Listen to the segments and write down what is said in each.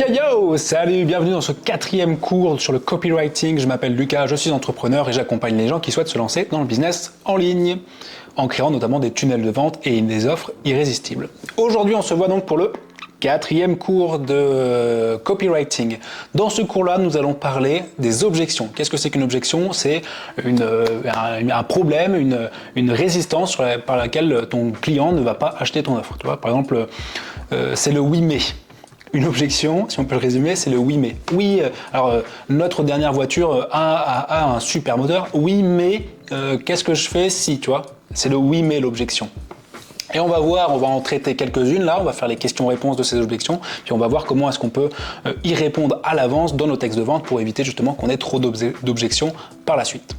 Yo yo, salut, bienvenue dans ce 4e cours sur le copywriting. Je m'appelle Lucas, je suis entrepreneur et j'accompagne les gens qui souhaitent se lancer dans le business en ligne, en créant notamment des tunnels de vente et des offres irrésistibles. Aujourd'hui, on se voit donc pour le 4e cours de copywriting. Dans ce cours-là, nous allons parler des objections. Qu'est-ce que c'est qu'une objection? C'est un problème, une résistance par laquelle ton client ne va pas acheter ton offre. Tu vois, par exemple, c'est le oui mais. Une objection, si on peut le résumer, c'est le oui mais. Oui, notre dernière voiture a un super moteur. Oui mais qu'est-ce que je fais si, tu vois? C'est le oui mais l'objection. Et on va en traiter quelques-unes là, on va faire les questions-réponses de ces objections, puis on va voir comment est-ce qu'on peut y répondre à l'avance dans nos textes de vente pour éviter justement qu'on ait trop d'objections par la suite.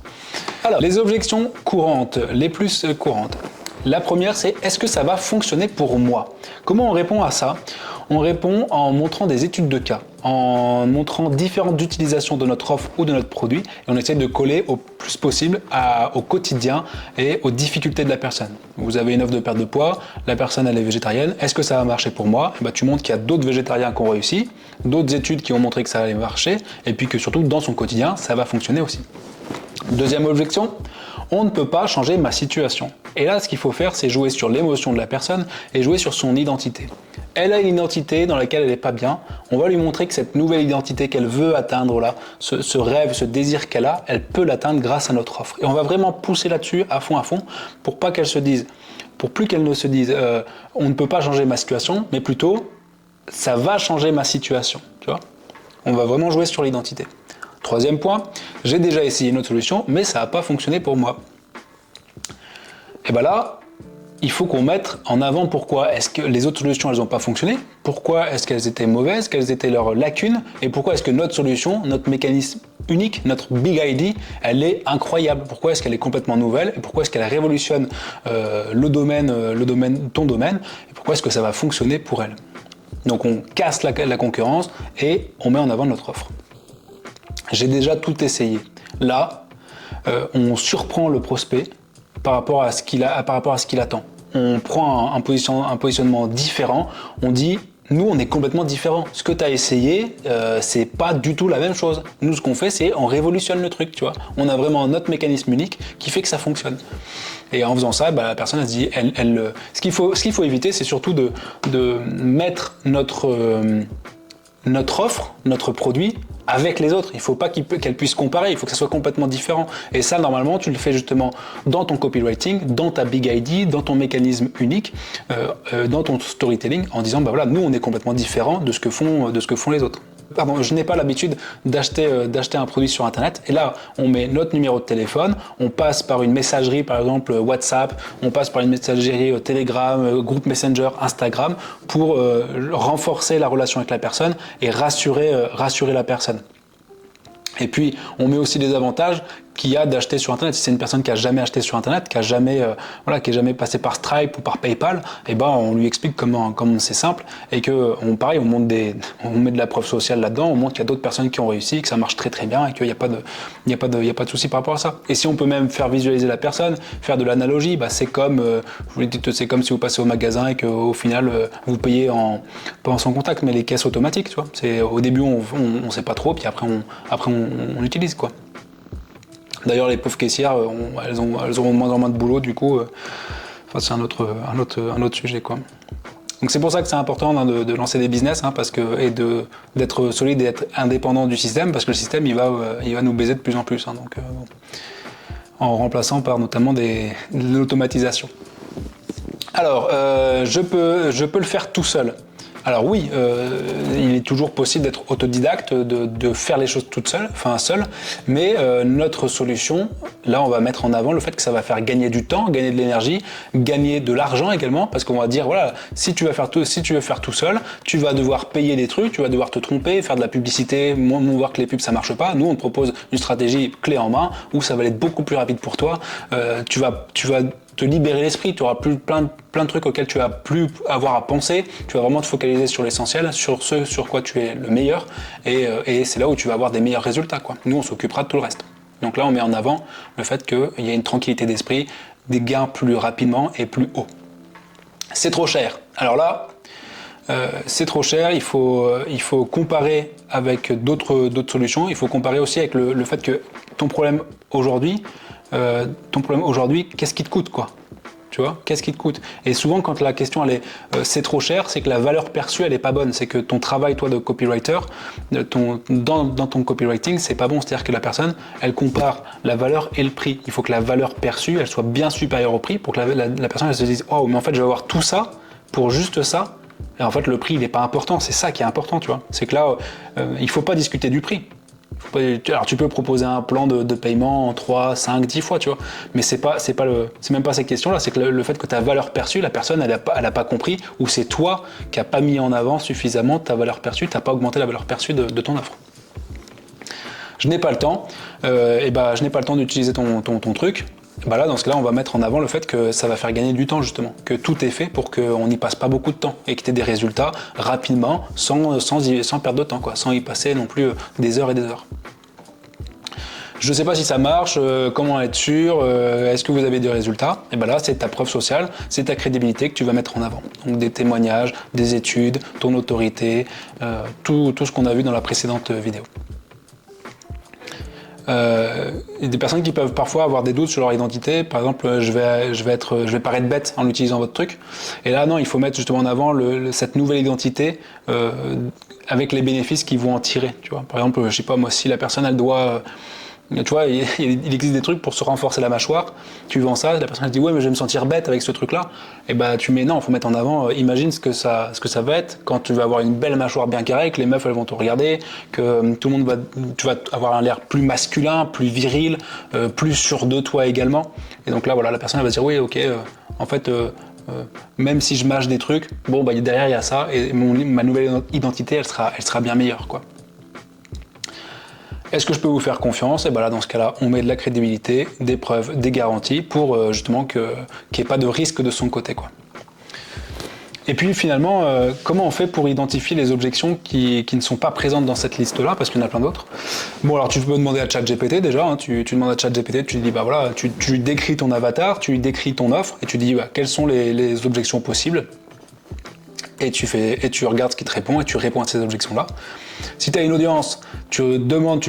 Alors, les objections courantes, les plus courantes. La première, c'est est-ce que ça va fonctionner pour moi? Comment on répond à ça? On répond en montrant des études de cas, en montrant différentes utilisations de notre offre ou de notre produit, et on essaie de coller au plus possible au quotidien et aux difficultés de la personne. Vous avez une offre de perte de poids, la personne elle est végétarienne, est-ce que ça va marcher pour moi? Et tu montres qu'il y a d'autres végétariens qui ont réussi, d'autres études qui ont montré que ça allait marcher, et puis que surtout dans son quotidien, ça va fonctionner aussi. Deuxième objection, on ne peut pas changer ma situation. Et là, ce qu'il faut faire, c'est jouer sur l'émotion de la personne et jouer sur son identité. Elle a une identité dans laquelle elle n'est pas bien. On va lui montrer que cette nouvelle identité qu'elle veut atteindre, là, ce rêve, ce désir qu'elle a, elle peut l'atteindre grâce à notre offre. Et on va vraiment pousser là-dessus à fond, pour pas qu'elle se dise, pour plus qu'elle ne se dise, on ne peut pas changer ma situation, mais plutôt, ça va changer ma situation. Tu vois ? On va vraiment jouer sur l'identité. Troisième point, j'ai déjà essayé une autre solution, mais ça n'a pas fonctionné pour moi. Et bien là, il faut qu'on mette en avant pourquoi est-ce que les autres solutions elles n'ont pas fonctionné, pourquoi est-ce qu'elles étaient mauvaises, quelles étaient leurs lacunes, et pourquoi est-ce que notre solution, notre mécanisme unique, notre big ID, elle est incroyable. Pourquoi est-ce qu'elle est complètement nouvelle, et pourquoi est-ce qu'elle révolutionne ton domaine, et pourquoi est-ce que ça va fonctionner pour elle. Donc on casse la concurrence et on met en avant notre offre. J'ai déjà tout essayé. Là, on surprend le prospect par rapport à ce qu'il attend. On prend un positionnement différent. On dit, nous, on est complètement différents. Ce que tu as essayé, c'est pas du tout la même chose. Nous, ce qu'on fait, c'est on révolutionne le truc, tu vois. On a vraiment notre mécanisme unique qui fait que ça fonctionne. Et en faisant ça, la personne, elle se dit, ce qu'il faut éviter, c'est surtout de mettre notre offre, notre produit, avec les autres. Il ne faut pas qu'elle puisse comparer, il faut que ça soit complètement différent. Et ça, normalement, tu le fais justement dans ton copywriting, dans ta big ID, dans ton mécanisme unique, dans ton storytelling, en disant, voilà, nous, on est complètement différents de ce que font les autres. Pardon, je n'ai pas l'habitude d'acheter un produit sur Internet. Et là, on met notre numéro de téléphone, on passe par une messagerie, par exemple WhatsApp, on passe par une messagerie Telegram, groupe Messenger, Instagram, pour renforcer la relation avec la personne et rassurer la personne. Et puis, on met aussi des avantages qu'il y a d'acheter sur Internet. Si c'est une personne qui a jamais acheté sur Internet, qui est jamais passé par Stripe ou par PayPal, on lui explique comment c'est simple et que, on met de la preuve sociale là-dedans, on montre qu'il y a d'autres personnes qui ont réussi, que ça marche très très bien et qu'il n'y a pas de souci par rapport à ça. Et si on peut même faire visualiser la personne, faire de l'analogie, c'est comme si vous passez au magasin et qu'au final vous payez pas sans contact, mais les caisses automatiques, tu vois. Au début on sait pas trop, puis après on utilise quoi. D'ailleurs, les pauvres caissières, elles auront de moins en moins de boulot, du coup, c'est un autre sujet, quoi. Donc c'est pour ça que c'est important de lancer des business, d'être solide et d'être indépendant du système, parce que le système, il va nous baiser de plus en plus, en remplaçant par notamment de l'automatisation. Alors, je peux le faire tout seul. Alors oui, il est toujours possible d'être autodidacte, de faire les choses seul, mais notre solution, là on va mettre en avant le fait que ça va faire gagner du temps, gagner de l'énergie, gagner de l'argent également, parce qu'on va dire voilà, si tu veux faire tout seul, tu vas devoir payer des trucs, tu vas devoir te tromper, faire de la publicité, voir que les pubs ça marche pas. Nous on te propose une stratégie clé en main où ça va être beaucoup plus rapide pour toi. Tu vas te libérer l'esprit, tu auras plus plein de trucs auxquels tu vas plus avoir à penser, tu vas vraiment te focaliser sur l'essentiel, sur ce sur quoi tu es le meilleur, et c'est là où tu vas avoir des meilleurs résultats, quoi. Nous on s'occupera de tout le reste. Donc là on met en avant le fait qu'il y a une tranquillité d'esprit, des gains plus rapidement et plus haut. C'est trop cher. Alors là, c'est trop cher, il faut comparer avec d'autres solutions, il faut comparer aussi avec le fait que ton problème aujourd'hui, qu'est-ce qui te coûte, quoi? Tu vois, qu'est-ce qui te coûte? Et souvent, quand la question elle est c'est trop cher, c'est que la valeur perçue elle est pas bonne. C'est que ton travail, toi, de copywriter, dans ton copywriting, c'est pas bon. C'est-à-dire que la personne, elle compare la valeur et le prix. Il faut que la valeur perçue, elle soit bien supérieure au prix pour que la personne elle se dise waouh, mais en fait, je vais avoir tout ça pour juste ça. Et en fait, le prix, il n'est pas important. C'est ça qui est important, tu vois. C'est que là, il faut pas discuter du prix. Alors tu peux proposer un plan de paiement en 3, 5, 10 fois, tu vois, mais c'est même pas cette question-là, c'est que le fait que ta valeur perçue, la personne elle a pas compris, ou c'est toi qui n'as pas mis en avant suffisamment ta valeur perçue, tu n'as pas augmenté la valeur perçue de ton offre. Je n'ai pas le temps, je n'ai pas le temps d'utiliser ton truc. Bah là, dans ce cas-là, on va mettre en avant le fait que ça va faire gagner du temps, justement, que tout est fait pour qu'on n'y passe pas beaucoup de temps et que tu aies des résultats rapidement, sans perdre de temps, quoi, sans y passer non plus des heures et des heures. Je ne sais pas si ça marche, comment être sûr, est-ce que vous avez des résultats? Et bien là, c'est ta preuve sociale, c'est ta crédibilité que tu vas mettre en avant. Donc des témoignages, des études, ton autorité, tout ce qu'on a vu dans la précédente vidéo. Il y a des personnes qui peuvent parfois avoir des doutes sur leur identité. Par exemple, je vais paraître bête en utilisant votre truc. Et là, non, il faut mettre justement en avant cette nouvelle identité avec les bénéfices qu'ils vont en tirer. Tu vois, par exemple, je sais pas moi, si la personne elle doit tu vois, il existe des trucs pour se renforcer la mâchoire. Tu vends ça, la personne elle dit ouais mais je vais me sentir bête avec ce truc-là. Et bah tu mets non, il faut mettre en avant. Imagine ce que ça va être quand tu vas avoir une belle mâchoire bien carrée, que les meufs elles vont te regarder, que tout le monde tu vas avoir un l'air plus masculin, plus viril, plus sûr de toi également. Et donc là voilà, la personne elle va se dire oui ok, en fait. Même si je mâche des trucs, bon bah derrière il y a ça et ma nouvelle identité elle sera bien meilleure quoi. Est-ce que je peux vous faire confiance? Et bien là, dans ce cas-là, on met de la crédibilité, des preuves, des garanties pour justement qu'il n'y ait pas de risque de son côté, quoi. Et puis finalement, comment on fait pour identifier les objections qui ne sont pas présentes dans cette liste-là, parce qu'il y en a plein d'autres? Bon, alors tu peux demander à ChatGPT déjà, hein, tu demandes à ChatGPT, tu lui dis, bah voilà, tu décris ton avatar, tu lui décris ton offre, et tu dis, bah, quelles sont les objections possibles? Et tu regardes ce qui te répond et tu réponds à ces objections-là. Si tu as une audience, tu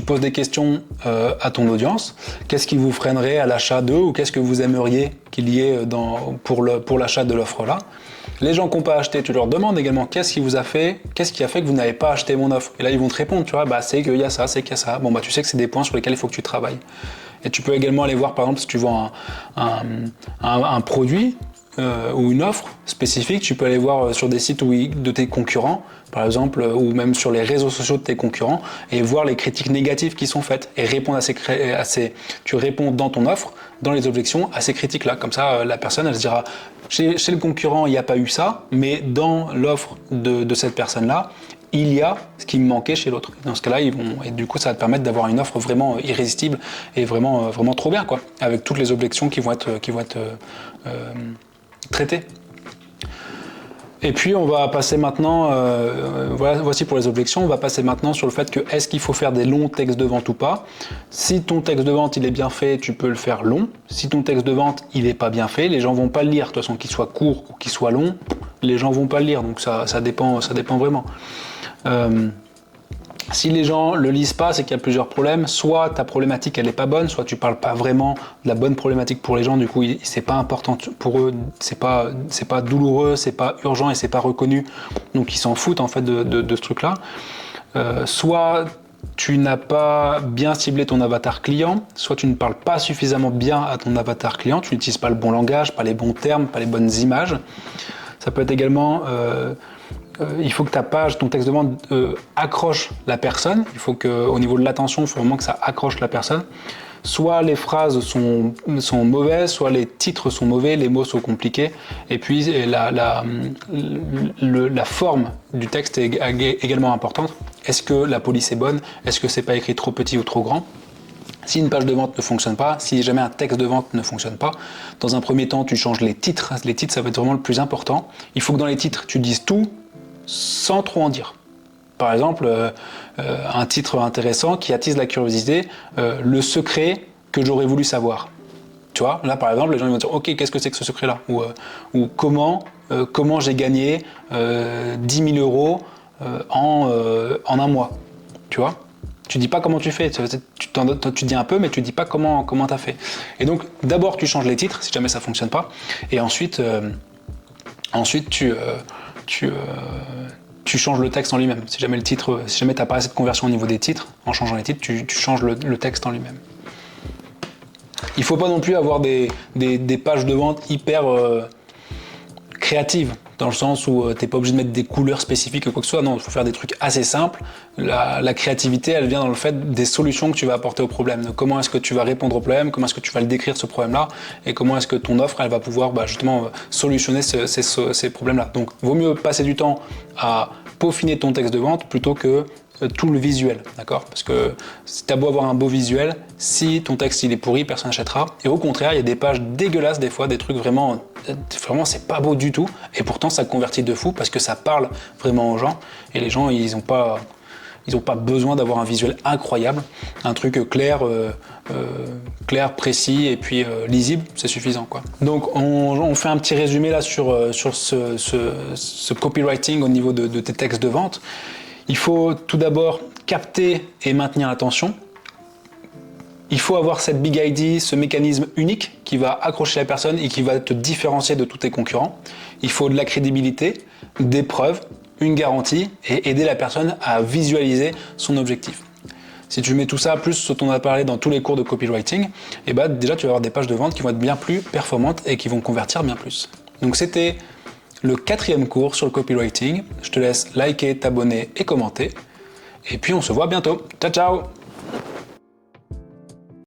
poses des questions à ton audience. Qu'est-ce qui vous freinerait à l'achat d'eux ou qu'est-ce que vous aimeriez qu'il y ait pour l'achat de l'offre-là? Les gens qui n'ont pas acheté, tu leur demandes également qu'est-ce qui a fait que vous n'avez pas acheté mon offre? Et là, ils vont te répondre, tu vois, bah, c'est qu'il y a ça, c'est qu'il y a ça. Bon, bah, tu sais que c'est des points sur lesquels il faut que tu travailles. Et tu peux également aller voir, par exemple, si tu vends un produit, ou une offre spécifique, tu peux aller voir sur des sites de tes concurrents, par exemple, ou même sur les réseaux sociaux de tes concurrents, et voir les critiques négatives qui sont faites, et répondre tu réponds dans ton offre, dans les objections, à ces critiques-là. Comme ça, la personne, elle se dira, chez le concurrent, il n'y a pas eu ça, mais dans l'offre de cette personne-là, il y a ce qui me manquait chez l'autre. Dans ce cas-là, et du coup, ça va te permettre d'avoir une offre vraiment irrésistible et vraiment, vraiment trop bien, quoi, avec toutes les objections qui vont être traité. Et puis on va passer maintenant, voici pour les objections, on va passer maintenant sur le fait que est-ce qu'il faut faire des longs textes de vente ou pas. Si ton texte de vente il est bien fait, tu peux le faire long. Si ton texte de vente il n'est pas bien fait, les gens vont pas le lire. De toute façon, qu'il soit court ou qu'il soit long, les gens vont pas le lire. Donc ça dépend vraiment. Si les gens le lisent pas, c'est qu'il y a plusieurs problèmes. Soit ta problématique elle est pas bonne, soit tu parles pas vraiment de la bonne problématique pour les gens. Du coup, c'est pas important pour eux, c'est pas douloureux, c'est pas urgent et c'est pas reconnu. Donc ils s'en foutent en fait de ce truc-là. Soit tu n'as pas bien ciblé ton avatar client, soit tu ne parles pas suffisamment bien à ton avatar client, tu n'utilises pas le bon langage, pas les bons termes, pas les bonnes images. Ça peut être également il faut que ta page, ton texte de vente accroche la personne. Il faut qu'au niveau de l'attention, il faut vraiment que ça accroche la personne. Soit les phrases sont mauvaises, soit les titres sont mauvais, les mots sont compliqués. Et puis la forme du texte est également importante. Est-ce que la police est bonne? Est-ce que c'est pas écrit trop petit ou trop grand? Si une page de vente ne fonctionne pas, si jamais un texte de vente ne fonctionne pas, dans un premier temps, tu changes les titres. Les titres, ça va être vraiment le plus important. Il faut que dans les titres, tu dises tout sans trop en dire. Par exemple, un titre intéressant qui attise la curiosité, le secret que j'aurais voulu savoir. Tu vois, là par exemple, les gens ils vont dire ok, qu'est-ce que c'est que ce secret-là ou comment j'ai gagné 10 000 euros en un mois. Tu vois, tu dis pas comment tu fais, tu dis un peu, mais tu dis pas comment tu as fait. Et donc d'abord tu changes les titres si jamais ça fonctionne pas, et ensuite tu changes le texte en lui-même. Si jamais t'as pas assez de conversion au niveau des titres, en changeant les titres, tu changes le texte en lui-même. Il faut pas non plus avoir des pages de vente hyper créatives, dans le sens où t'es pas obligé de mettre des couleurs spécifiques ou quoi que ce soit. Non, il faut faire des trucs assez simples. La créativité, elle vient dans le fait des solutions que tu vas apporter au problème. Donc, comment est-ce que tu vas répondre au problème, comment est-ce que tu vas le décrire ce problème-là, et comment est-ce que ton offre, elle va pouvoir justement solutionner ces problèmes-là. Donc, vaut mieux passer du temps à peaufiner ton texte de vente plutôt que tout le visuel, d'accord? Parce que t'as beau avoir un beau visuel, si ton texte il est pourri, personne n'achètera. Et au contraire, il y a des pages dégueulasses des fois, des trucs vraiment c'est pas beau du tout, et pourtant ça convertit de fou parce que ça parle vraiment aux gens, et les gens ils ont pas besoin d'avoir un visuel incroyable, un truc clair, précis et puis lisible, c'est suffisant quoi. Donc on fait un petit résumé là sur ce copywriting au niveau de tes textes de vente. Il faut tout d'abord capter et maintenir l'attention. Il faut avoir cette big idea, ce mécanisme unique qui va accrocher la personne et qui va te différencier de tous tes concurrents. Il faut de la crédibilité, des preuves, une garantie et aider la personne à visualiser son objectif. Si tu mets tout ça plus ce dont on a parlé dans tous les cours de copywriting, et déjà tu vas avoir des pages de vente qui vont être bien plus performantes et qui vont convertir bien plus. Donc c'était le 4e cours sur le copywriting. Je te laisse liker, t'abonner et commenter. Et puis on se voit bientôt. Ciao ciao!